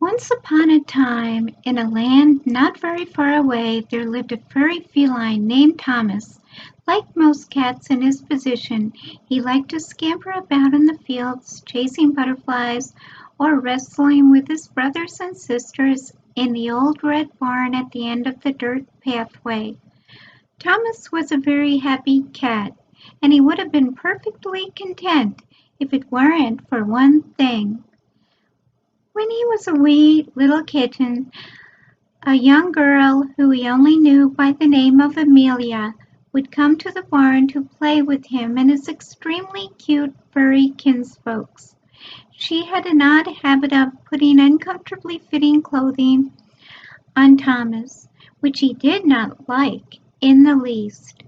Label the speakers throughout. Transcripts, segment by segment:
Speaker 1: Once upon a time, in a land not very far away, there lived a furry feline named Thomas. Like most cats in his position, he liked to scamper about in the fields, chasing butterflies, or wrestling with his brothers and sisters in the old red barn at the end of the dirt pathway. Thomas was a very happy cat, and he would have been perfectly content if it weren't for one thing. When he was a wee little kitten, a young girl who he only knew by the name of Amelia would come to the barn to play with him and his extremely cute furry kinsfolks. She had an odd habit of putting uncomfortably fitting clothing on Thomas, which he did not like in the least.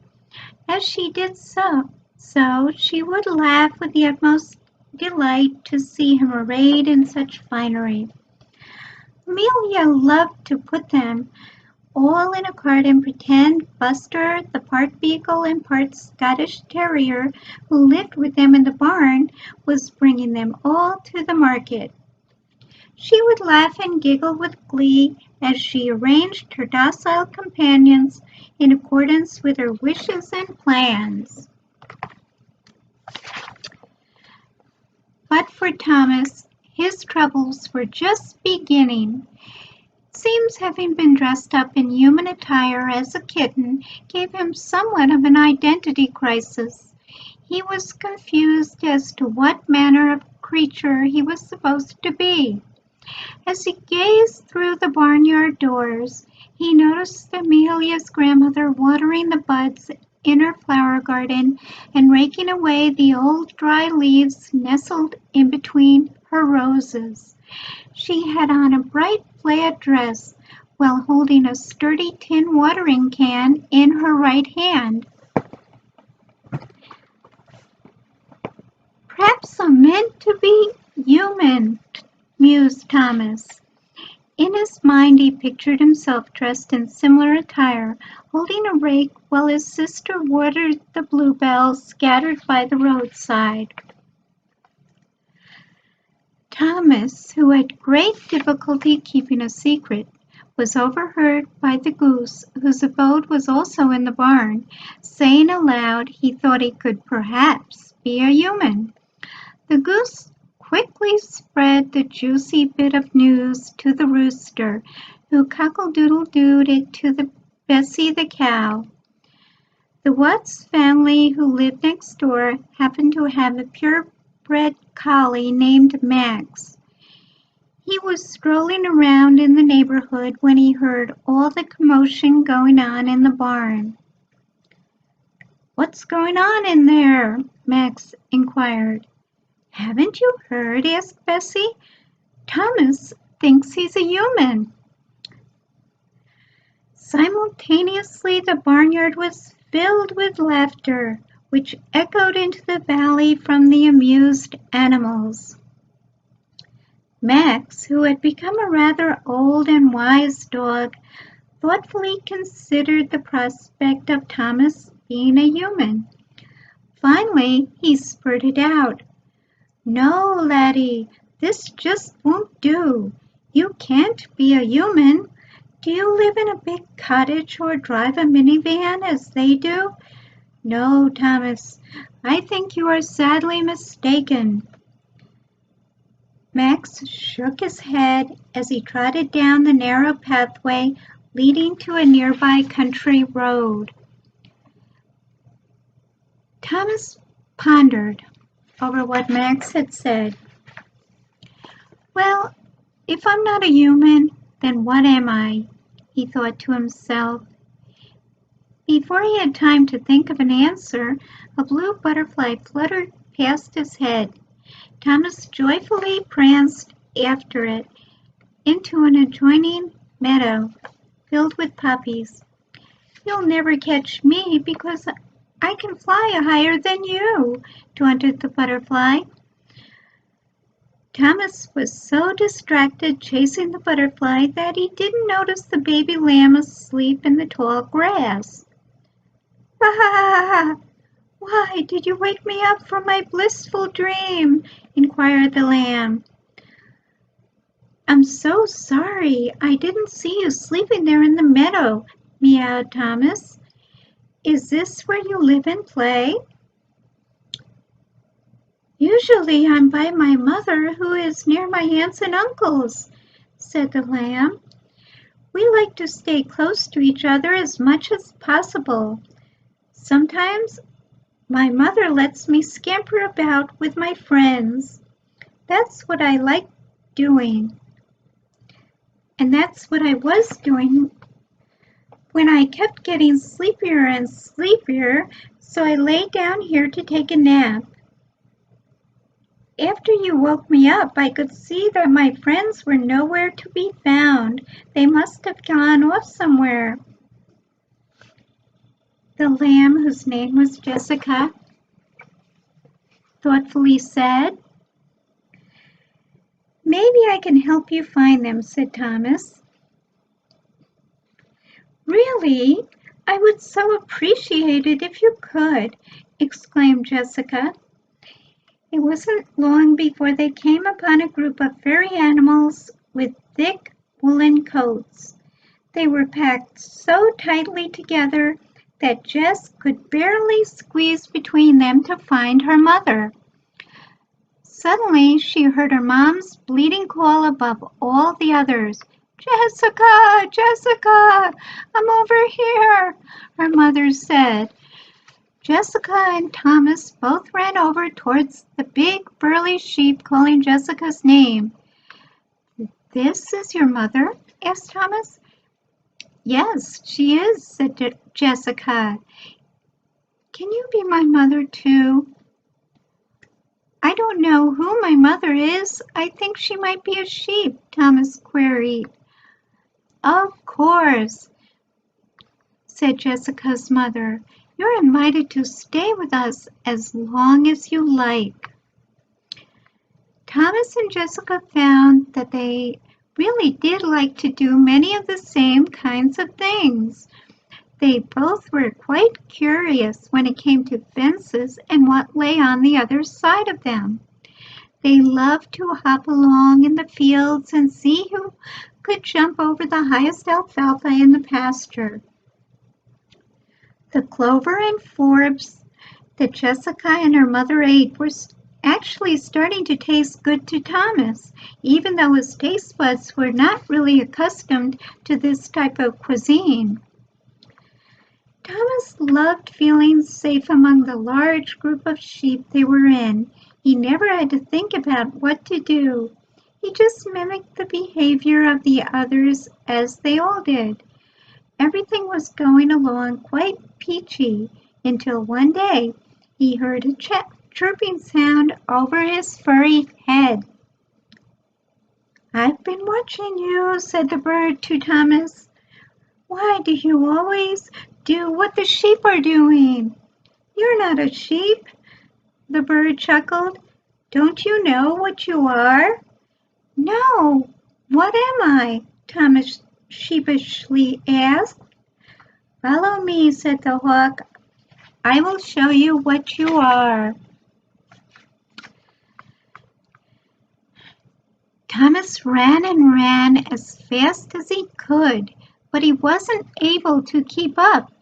Speaker 1: As she did so she would laugh with the utmost delight to see him arrayed in such finery. Amelia loved to put them all in a cart and pretend Buster, the part beagle and part Scottish terrier who lived with them in the barn, was bringing them all to the market. She would laugh and giggle with glee as she arranged her docile companions in accordance with her wishes and plans. But for Thomas, his troubles were just beginning. It seems having been dressed up in human attire as a kitten gave him somewhat of an identity crisis. He was confused as to what manner of creature he was supposed to be. As he gazed through the barnyard doors, he noticed Amelia's grandmother watering the buds in her flower garden and raking away the old dry leaves nestled in between her roses. She had on a bright plaid dress while holding a sturdy tin watering can in her right hand. Perhaps I'm meant to be human, mused Thomas. In his mind he pictured himself dressed in similar attire, holding a rake while his sister watered the bluebells scattered by the roadside. Thomas, who had great difficulty keeping a secret, was overheard by the goose, whose abode was also in the barn, saying aloud he thought he could perhaps be a human. The goose quickly spread the juicy bit of news to the rooster, who cockle-doodle-dooed it to the Bessie the cow. The Watts family, who lived next door, happened to have a purebred collie named Max. He was strolling around in the neighborhood when he heard all the commotion going on in the barn. "What's going on in there?" Max inquired. "Haven't you heard?" asked Bessie. "Thomas thinks he's a human." Simultaneously, the barnyard was filled with laughter, which echoed into the valley from the amused animals. Max, who had become a rather old and wise dog, thoughtfully considered the prospect of Thomas being a human. Finally, he spurted out, "No, laddie, this just won't do. You can't be a human. Do you live in a big cottage or drive a minivan as they do? No, Thomas, I think you are sadly mistaken." Max shook his head as he trotted down the narrow pathway leading to a nearby country road. Thomas pondered over what Max had said. "Well, if I'm not a human, then what am I?" he thought to himself. Before he had time to think of an answer, a blue butterfly fluttered past his head. Thomas joyfully pranced after it into an adjoining meadow filled with poppies. "You'll never catch me because I can fly higher than you," taunted the butterfly. Thomas was so distracted chasing the butterfly that he didn't notice the baby lamb asleep in the tall grass. "Ah, why did you wake me up from my blissful dream?" inquired the lamb. I'm so sorry. I didn't see you sleeping there in the meadow, meowed Thomas. Is this where you live and play? Usually I'm by my mother, who is near my aunts and uncles, said the lamb. We like to stay close to each other as much as possible. Sometimes my mother lets me scamper about with my friends. That's what I like doing. And that's what I was doing when I kept getting sleepier and sleepier, so I lay down here to take a nap. After you woke me up, I could see that my friends were nowhere to be found. They must have gone off somewhere. The lamb, whose name was Jessica, thoughtfully said, Maybe I can help you find them, said Thomas. Really? I would so appreciate it if you could, exclaimed Jessica. It wasn't long before they came upon a group of furry animals with thick woolen coats. They were packed so tightly together that Jess could barely squeeze between them to find her mother. Suddenly she heard her mom's bleating call above all the others. Jessica, Jessica, I'm over here, her mother said. Jessica and Thomas both ran over towards the big burly sheep calling Jessica's name. This is your mother? Asked Thomas. Yes, she is, said Jessica. Can you be my mother too? I don't know who my mother is. I think she might be a sheep, Thomas queried. Of course, said Jessica's mother. You're invited to stay with us as long as you like. Thomas and Jessica found that they really did like to do many of the same kinds of things. They both were quite curious when it came to fences and what lay on the other side of them. They loved to hop along in the fields and see who could jump over the highest alfalfa in the pasture. The clover and forbs that Jessica and her mother ate were actually starting to taste good to Thomas, even though his taste buds were not really accustomed to this type of cuisine. Thomas loved feeling safe among the large group of sheep they were in. He never had to think about what to do. He just mimicked the behavior of the others as they all did. Everything was going along quite peachy until one day he heard a chirping sound over his furry head. I've been watching you, said the bird to Thomas. Why do you always do what the sheep are doing? You're not a sheep, the bird chuckled. Don't you know what you are? No, what am I? Thomas sheepishly asked. Follow me, said the hawk. I will show you what you are. Thomas ran and ran as fast as he could, but he wasn't able to keep up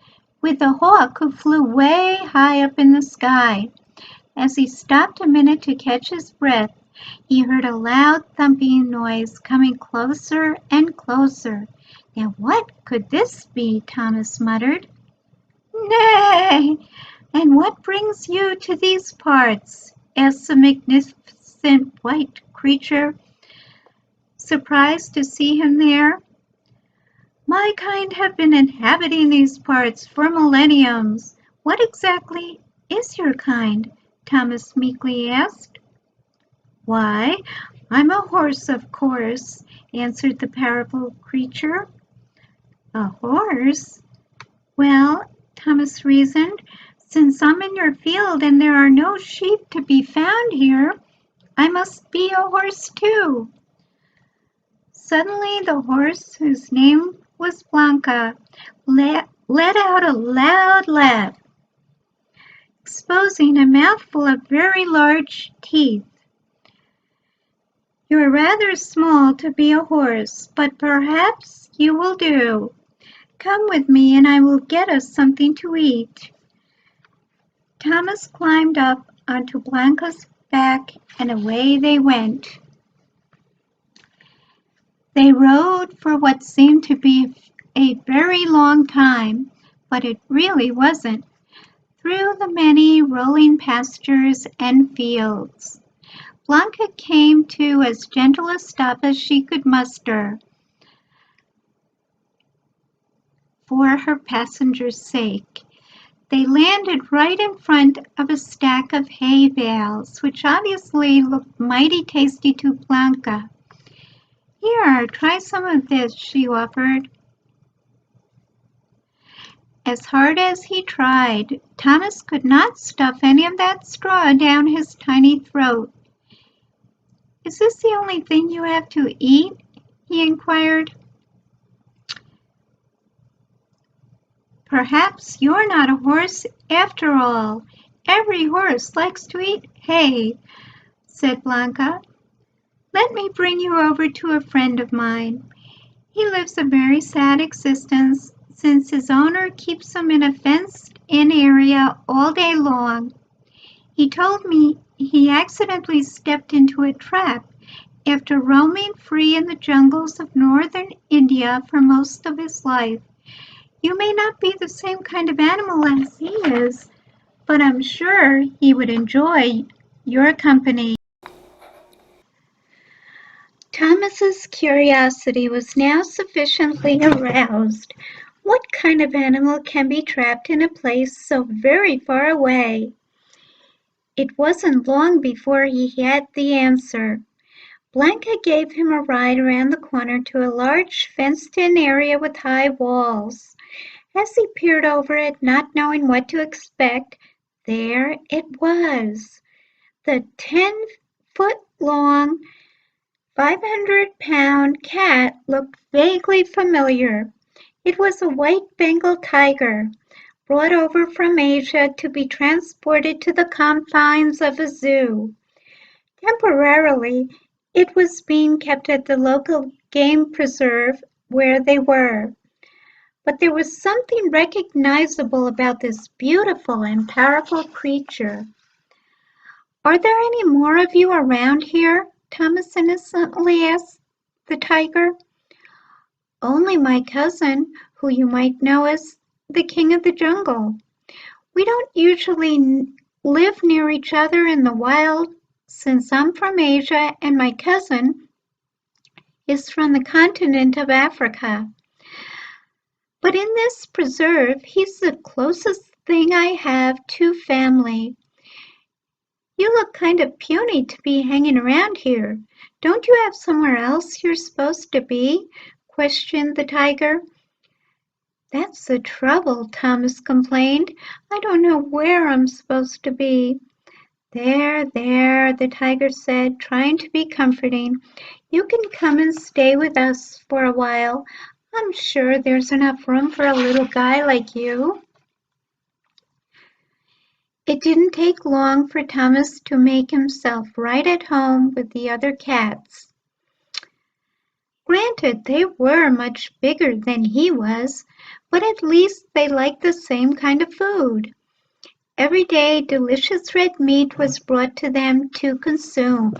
Speaker 1: with the hawk who flew way high up in the sky. As he stopped a minute to catch his breath, he heard a loud thumping noise coming closer and closer. Now what could this be? Thomas muttered. Nay, and what brings you to these parts? Asked the magnificent white creature, surprised to see him there. My kind have been inhabiting these parts for millenniums. What exactly is your kind? Thomas meekly asked. Why, I'm a horse, of course, answered the powerful creature. A horse? Well, Thomas reasoned, since I'm in your field and there are no sheep to be found here, I must be a horse too. Suddenly the horse, whose name was Blanca, let out a loud laugh, exposing a mouthful of very large teeth. You're rather small to be a horse, but perhaps you will do. Come with me and I will get us something to eat." Thomas climbed up onto Blanca's back and away they went. They rode for what seemed to be a very long time, but it really wasn't, through the many rolling pastures and fields. Blanca came to as gentle a stop as she could muster for her passengers' sake. They landed right in front of a stack of hay bales, which obviously looked mighty tasty to Blanca. "Here, try some of this," she offered. As hard as he tried, Thomas could not stuff any of that straw down his tiny throat. "Is this the only thing you have to eat?" he inquired. "Perhaps you're not a horse after all. Every horse likes to eat hay," said Blanca. "Let me bring you over to a friend of mine. He lives a very sad existence, since his owner keeps him in a fenced-in area all day long. He told me he accidentally stepped into a trap after roaming free in the jungles of northern India for most of his life. You may not be the same kind of animal as he is, but I'm sure he would enjoy your company." Thomas's curiosity was now sufficiently aroused. What kind of animal can be trapped in a place so very far away? It wasn't long before he had the answer. Blanca gave him a ride around the corner to a large fenced-in area with high walls. As he peered over it, not knowing what to expect, there it was. The 10-foot-long, 500-pound cat looked vaguely familiar. It was a white Bengal tiger, brought over from Asia to be transported to the confines of a zoo. Temporarily, it was being kept at the local game preserve where they were. But there was something recognizable about this beautiful and powerful creature. "Are there any more of you around here?" Thomas innocently asked the tiger. "Only my cousin, who you might know as the King of the Jungle. We don't usually live near each other in the wild, since I'm from Asia and my cousin is from the continent of Africa. But in this preserve, he's the closest thing I have to family." "You look kind of puny to be hanging around here. Don't you have somewhere else you're supposed to be?" questioned the tiger. "That's the trouble," Thomas complained. "I don't know where I'm supposed to be." "There, there," the tiger said, trying to be comforting. "You can come and stay with us for a while. I'm sure there's enough room for a little guy like you." It didn't take long for Thomas to make himself right at home with the other cats. Granted, they were much bigger than he was, but at least they liked the same kind of food. Every day, delicious red meat was brought to them to consume.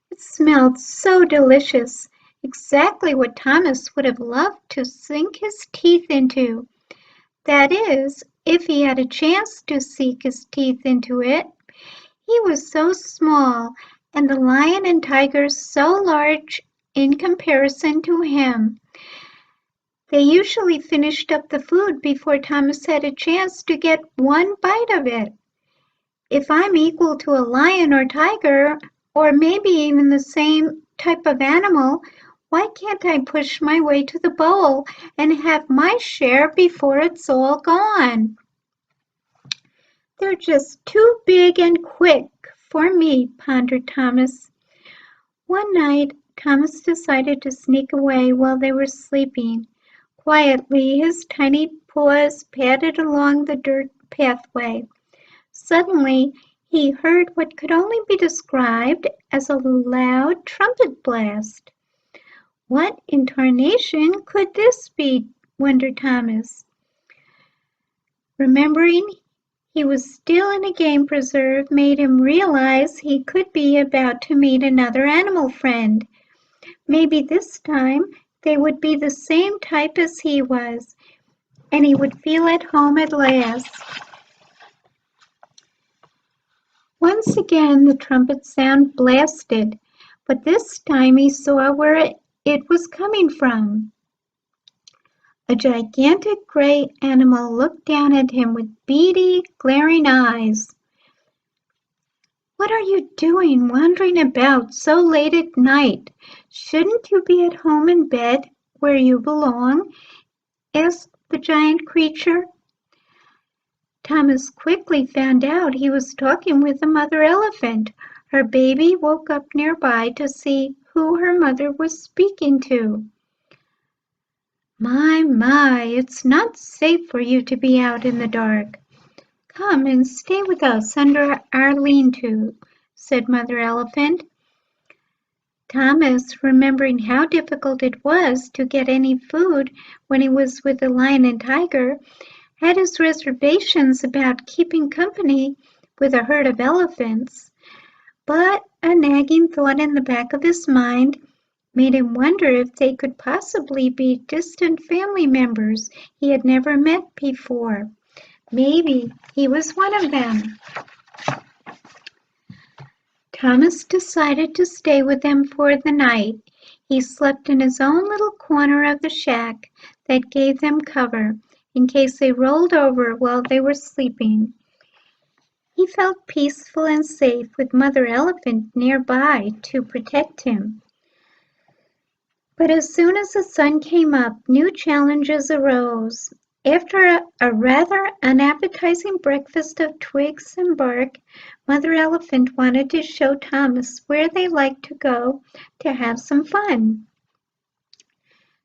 Speaker 1: It smelled so delicious, exactly what Thomas would have loved to sink his teeth into. That is, if he had a chance to sink his teeth into it. He was so small, and the lion and tigers so large in comparison to him. They usually finished up the food before Thomas had a chance to get one bite of it. If I'm equal to a lion or tiger, or maybe even the same type of animal, why can't I push my way to the bowl and have my share before it's all gone? They're just too big and quick for me, pondered Thomas. One night, Thomas decided to sneak away while they were sleeping. Quietly, his tiny paws padded along the dirt pathway. Suddenly, he heard what could only be described as a loud trumpet blast. What in tarnation could this be? Wondered Thomas. Remembering he was still in a game preserve made him realize he could be about to meet another animal friend. Maybe this time they would be the same type as he was, and he would feel at home at last. Once again the trumpet sound blasted, but this time he saw where it was coming from. A gigantic gray animal looked down at him with beady, glaring eyes. "What are you doing wandering about so late at night? Shouldn't you be at home in bed, where you belong?" asked the giant creature. Thomas quickly found out he was talking with the mother elephant. Her baby woke up nearby to see who her mother was speaking to. My, it's not safe for you to be out in the dark. Come and stay with us under our lean-to, said Mother Elephant. Thomas, remembering how difficult it was to get any food when he was with the lion and tiger, had his reservations about keeping company with a herd of elephants. But a nagging thought in the back of his mind made him wonder if they could possibly be distant family members he had never met before. Maybe he was one of them. Thomas decided to stay with them for the night. He slept in his own little corner of the shack that gave them cover in case they rolled over while they were sleeping. He felt peaceful and safe with Mother Elephant nearby to protect him. But as soon as the sun came up, new challenges arose. After a rather unappetizing breakfast of twigs and bark, Mother Elephant wanted to show Thomas where they liked to go to have some fun.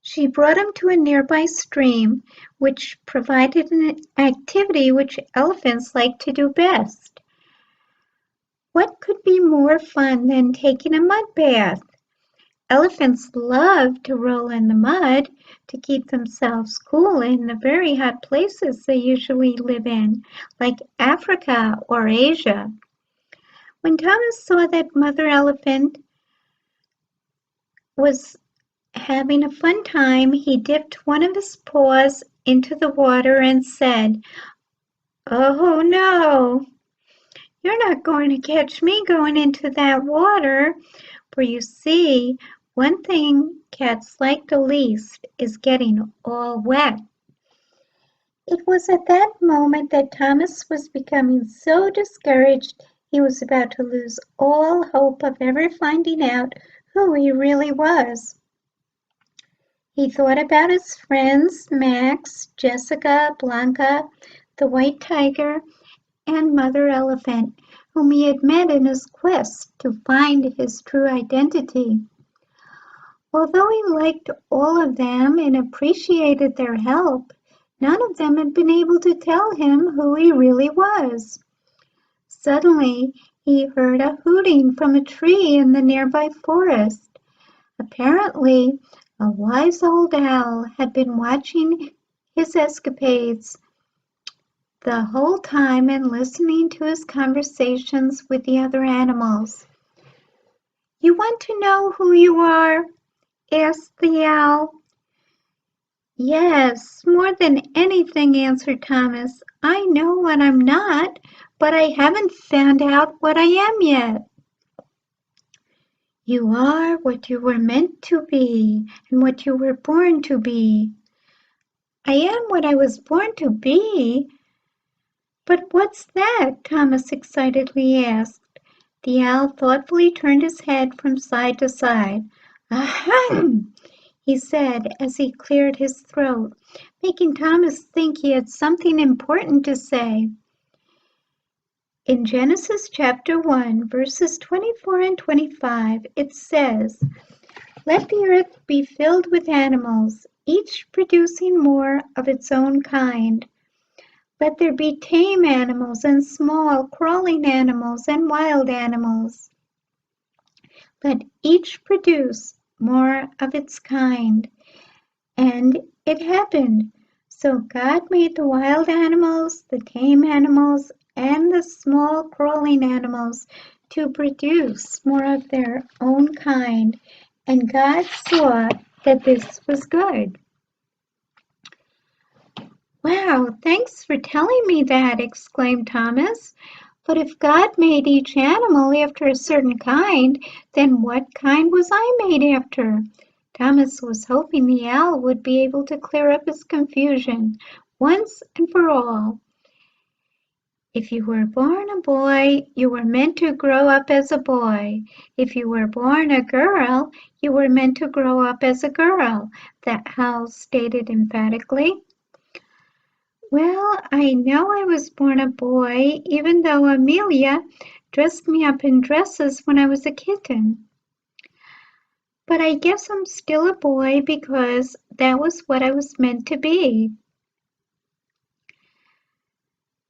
Speaker 1: She brought him to a nearby stream, which provided an activity which elephants like to do best. What could be more fun than taking a mud bath? Elephants love to roll in the mud to keep themselves cool in the very hot places they usually live in, like Africa or Asia. When Thomas saw that Mother Elephant was having a fun time, he dipped one of his paws into the water and said, "Oh no, you're not going to catch me going into that water, for you see, one thing cats like the least is getting all wet." It was at that moment that Thomas was becoming so discouraged he was about to lose all hope of ever finding out who he really was. He thought about his friends, Max, Jessica, Blanca, the white tiger, and Mother Elephant, whom he had met in his quest to find his true identity. Although he liked all of them and appreciated their help, none of them had been able to tell him who he really was. Suddenly, he heard a hooting from a tree in the nearby forest. Apparently, a wise old owl had been watching his escapades the whole time and listening to his conversations with the other animals. "You want to know who you are?" asked the owl. "Yes, more than anything," answered Thomas. "I know what I'm not, but I haven't found out what I am yet." "You are what you were meant to be and what you were born to be." "I am what I was born to be? But what's that?" Thomas excitedly asked. The owl thoughtfully turned his head from side to side. "Ahem!" he said as he cleared his throat, making Thomas think he had something important to say. In Genesis chapter 1, verses 24 and 25, it says, "Let the earth be filled with animals, each producing more of its own kind. Let there be tame animals and small crawling animals and wild animals. Let each produce more of its kind. And it happened. So God made the wild animals, the tame animals, and the small crawling animals to produce more of their own kind. And God saw that this was good. Wow, thanks for telling me that, exclaimed Thomas. But if God made each animal after a certain kind, then what kind was I made after? Thomas was hoping the owl would be able to clear up his confusion once and for all. If you were born a boy, you were meant to grow up as a boy. If you were born a girl, you were meant to grow up as a girl, the owl stated emphatically. Well, I know I was born a boy, even though Amelia dressed me up in dresses when I was a kitten. But I guess I'm still a boy because that was what I was meant to be.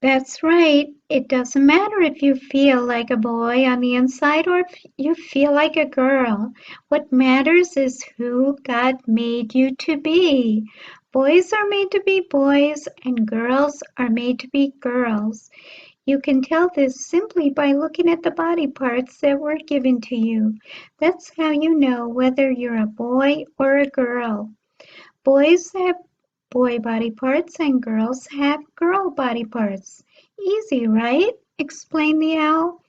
Speaker 1: That's right. It doesn't matter if you feel like a boy on the inside or if you feel like a girl. What matters is who God made you to be. Boys are made to be boys and girls are made to be girls. You can tell this simply by looking at the body parts that were given to you. That's how you know whether you're a boy or a girl. Boys have boy body parts and girls have girl body parts. Easy, right? Explained the owl.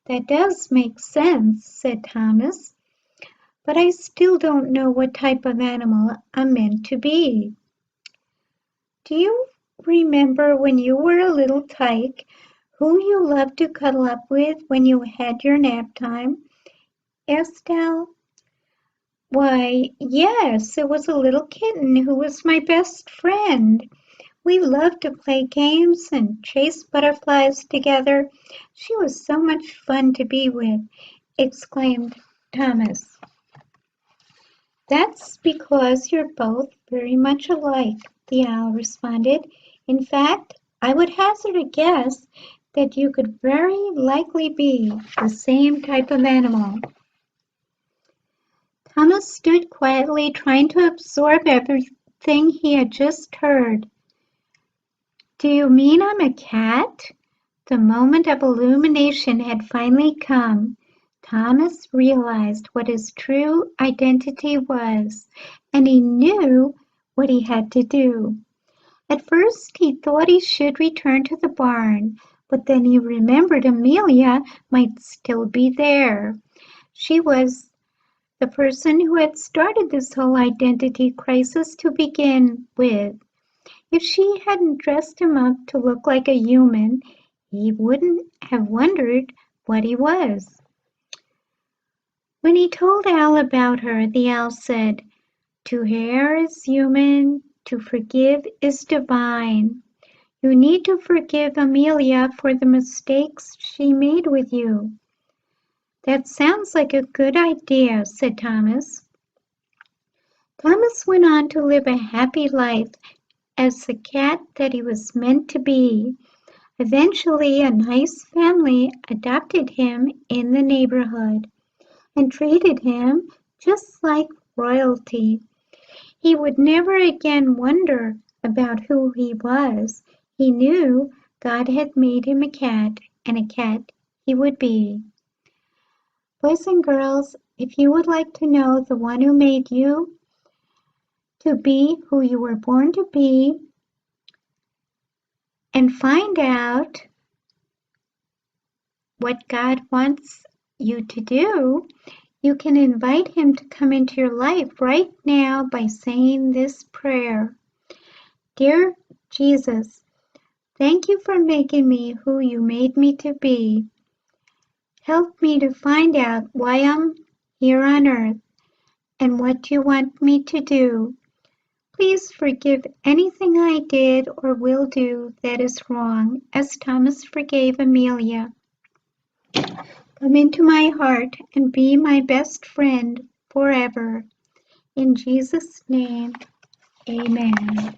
Speaker 1: That does make sense, said Thomas. But I still don't know what type of animal I'm meant to be. Do you remember when you were a little tyke who you loved to cuddle up with when you had your nap time? Asked Owl. Why, yes, it was a little kitten who was my best friend. We loved to play games and chase butterflies together. She was so much fun to be with, exclaimed Thomas. That's because you're both very much alike, the owl responded. In fact, I would hazard a guess that you could very likely be the same type of animal. Thomas stood quietly trying to absorb everything he had just heard. Do you mean I'm a cat? The moment of illumination had finally come. Thomas realized what his true identity was, and he knew what he had to do. At first he thought he should return to the barn, but then he remembered Amelia might still be there. She was the person who had started this whole identity crisis to begin with. If she hadn't dressed him up to look like a human, he wouldn't have wondered what he was. When he told Al about her, the owl said, "To err is human, to forgive is divine. You need to forgive Amelia for the mistakes she made with you." That sounds like a good idea, said Thomas. Thomas went on to live a happy life as the cat that he was meant to be. Eventually, a nice family adopted him in the neighborhood and treated him just like royalty. He would never again wonder about who he was. He knew God had made him a cat, and a cat he would be. Boys and girls, if you would like to know the one who made you to be who you were born to be, and find out what God wants you to do, you can invite him to come into your life right now by saying this prayer. Dear Jesus, thank you for making me who you made me to be. Help me to find out why I'm here on earth and what you want me to do. Please forgive anything I did or will do that is wrong, as Thomas forgave Amelia. Come into my heart and be my best friend forever. In Jesus' name, amen.